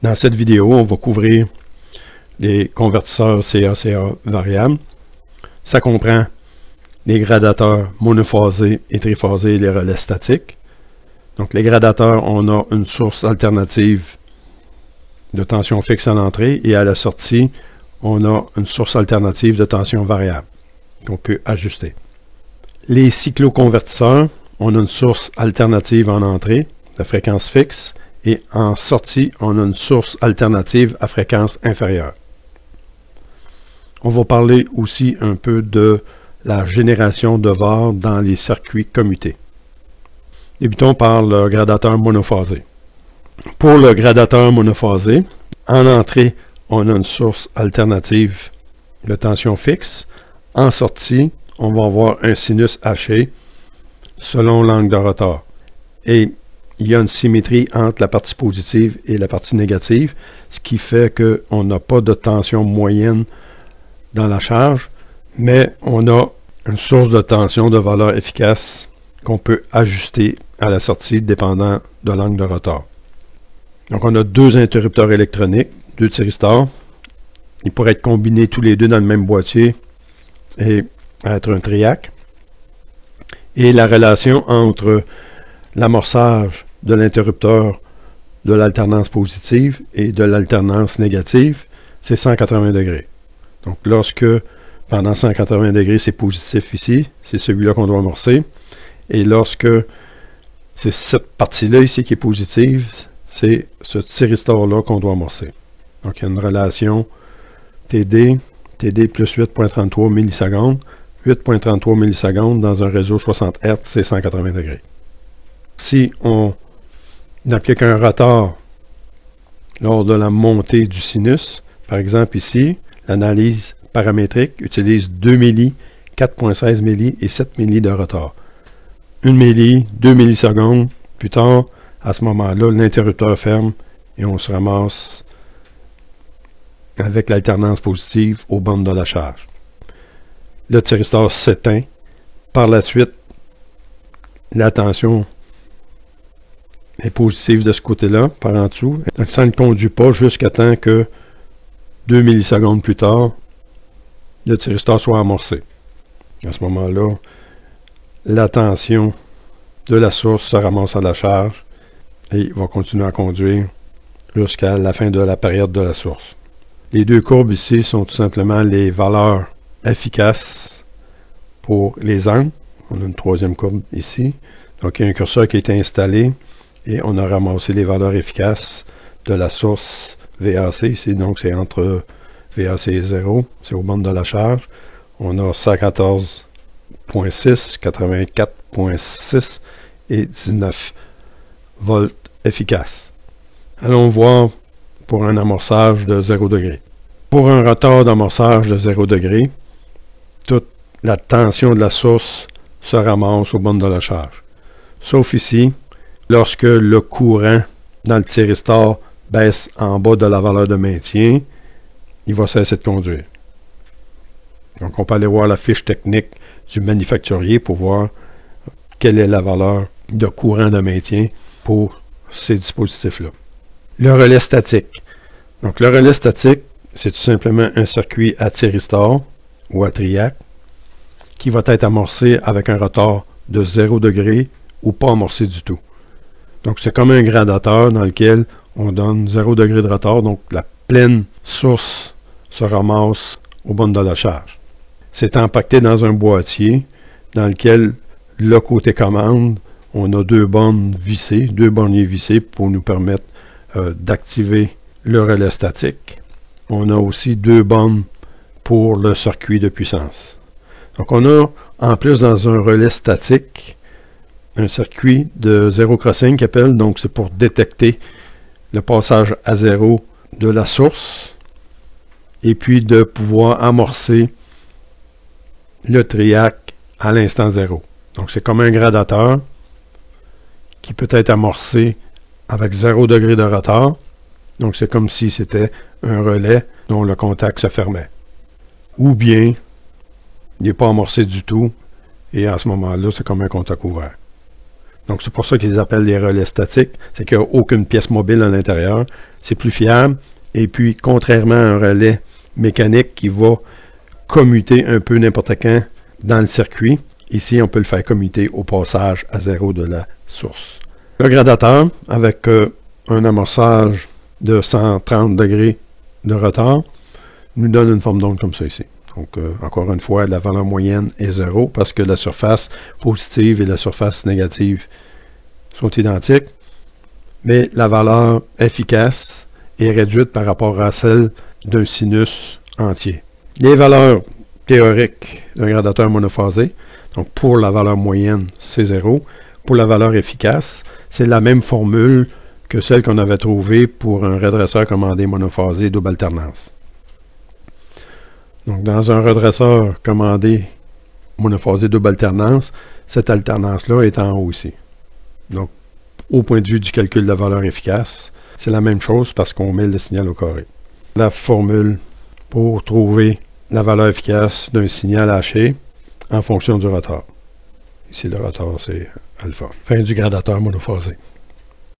Dans cette vidéo, on va couvrir les convertisseurs CA-CA variables. Ça comprend les gradateurs monophasés et triphasés et les relais statiques. Donc les gradateurs, on a une source alternative de tension fixe à l'entrée et à la sortie, on a une source alternative de tension variable qu'on peut ajuster. Les cycloconvertisseurs, on a une source alternative en entrée de fréquence fixe et en sortie, on a une source alternative à fréquence inférieure. On va parler aussi un peu de la génération de VAR dans les circuits commutés. Débutons par le gradateur monophasé. Pour le gradateur monophasé, en entrée, on a une source alternative de tension fixe. En sortie, on va avoir un sinus haché selon l'angle de rotor. Et il y a une symétrie entre la partie positive et la partie négative, ce qui fait qu'on n'a pas de tension moyenne dans la charge, mais on a une source de tension de valeur efficace qu'on peut ajuster à la sortie dépendant de l'angle de rotor. Donc on a deux interrupteurs électroniques, deux thyristors. Ils pourraient être combinés tous les deux dans le même boîtier et être un triac. Et la relation entre l'amorçage de l'interrupteur de l'alternance positive et de l'alternance négative, c'est 180 degrés. Donc lorsque pendant 180 degrés c'est positif ici, c'est celui-là qu'on doit amorcer. Et lorsque c'est cette partie-là ici qui est positive, c'est ce thyristor-là qu'on doit amorcer. Donc il y a une relation TD plus 8.33 millisecondes. 8.33 millisecondes dans un réseau 60 Hz, c'est 180 degrés. Si on applique un rotor lors de la montée du sinus, par exemple ici, l'analyse paramétrique utilise 2 milli, 4.16 milli et 7 milli de rotor. 1 milli, 2 millisecondes, plus tard, à ce moment-là, l'interrupteur ferme et on se ramasse avec l'alternance positive aux bandes de la charge. Le thyristor s'éteint. Par la suite, la tension est positive de ce côté-là, par en dessous. Donc ça ne conduit pas jusqu'à temps que 2 millisecondes plus tard, le thyristor soit amorcé. À ce moment-là, la tension de la source se ramasse à la charge et va continuer à conduire jusqu'à la fin de la période de la source. Les deux courbes ici sont tout simplement les valeurs efficaces pour les angles. On a une troisième courbe ici. Donc il y a un curseur qui a été installé et on a ramassé les valeurs efficaces de la source VAC ici. Donc c'est entre VAC et 0, c'est aux bandes de la charge. On a 114.6, 84.6 et 19 volts efficaces. Allons voir pour un amorçage de 0 degré. Pour un rotor d'amorçage de 0 degré, toute la tension de la source se ramasse aux bandes de la charge. Sauf ici, lorsque le courant dans le thyristor baisse en bas de la valeur de maintien, il va cesser de conduire. Donc on peut aller voir la fiche technique du manufacturier pour voir quelle est la valeur de courant de maintien pour ces dispositifs-là. Le relais statique. Donc le relais statique, c'est tout simplement un circuit à thyristor ou à triac qui va être amorcé avec un rotor de 0 degré ou pas amorcé du tout. Donc c'est comme un gradateur dans lequel on donne 0 degré de rotor, donc la pleine source se ramasse aux bandes de la charge. C'est empaqueté dans un boîtier dans lequel le côté commande, on a deux bornes vissées, deux borniers vissés pour nous permettre d'activer le relais statique. On a aussi deux bornes pour le circuit de puissance. Donc on a, en plus dans un relais statique, un circuit de zéro crossing qui appelle, donc c'est pour détecter le passage à zéro de la source et puis de pouvoir amorcer le triac à l'instant zéro. Donc c'est comme un gradateur qui peut être amorcé avec 0 degré de rotor. Donc c'est comme si c'était un relais dont le contact se fermait. Ou bien, il n'est pas amorcé du tout et à ce moment-là, c'est comme un contact ouvert. Donc c'est pour ça qu'ils appellent les relais statiques, c'est qu'il n'y a aucune pièce mobile à l'intérieur. C'est plus fiable. Et puis, contrairement à un relais mécanique qui va commuter un peu n'importe quand dans le circuit, ici on peut le faire commuter au passage à 0 de la source. Le gradateur, avec un amorçage de 130 degrés de retard, nous donne une forme d'onde comme ça ici. Donc, encore une fois, la valeur moyenne est 0 parce que la surface positive et la surface négative sont identiques, mais la valeur efficace est réduite par rapport à celle d'un sinus entier. Les valeurs théoriques d'un gradateur monophasé, donc pour la valeur moyenne, c'est 0. Pour la valeur efficace, c'est la même formule que celle qu'on avait trouvée pour un redresseur commandé monophasé double alternance. Donc, dans un redresseur commandé monophasé double alternance, cette alternance-là est en haut ici. Donc, au point de vue du calcul de la valeur efficace, c'est la même chose parce qu'on met le signal au carré. La formule pour trouver la valeur efficace d'un signal haché en fonction du retard. Ici, le retard, c'est alpha. Fin du gradateur monophasé.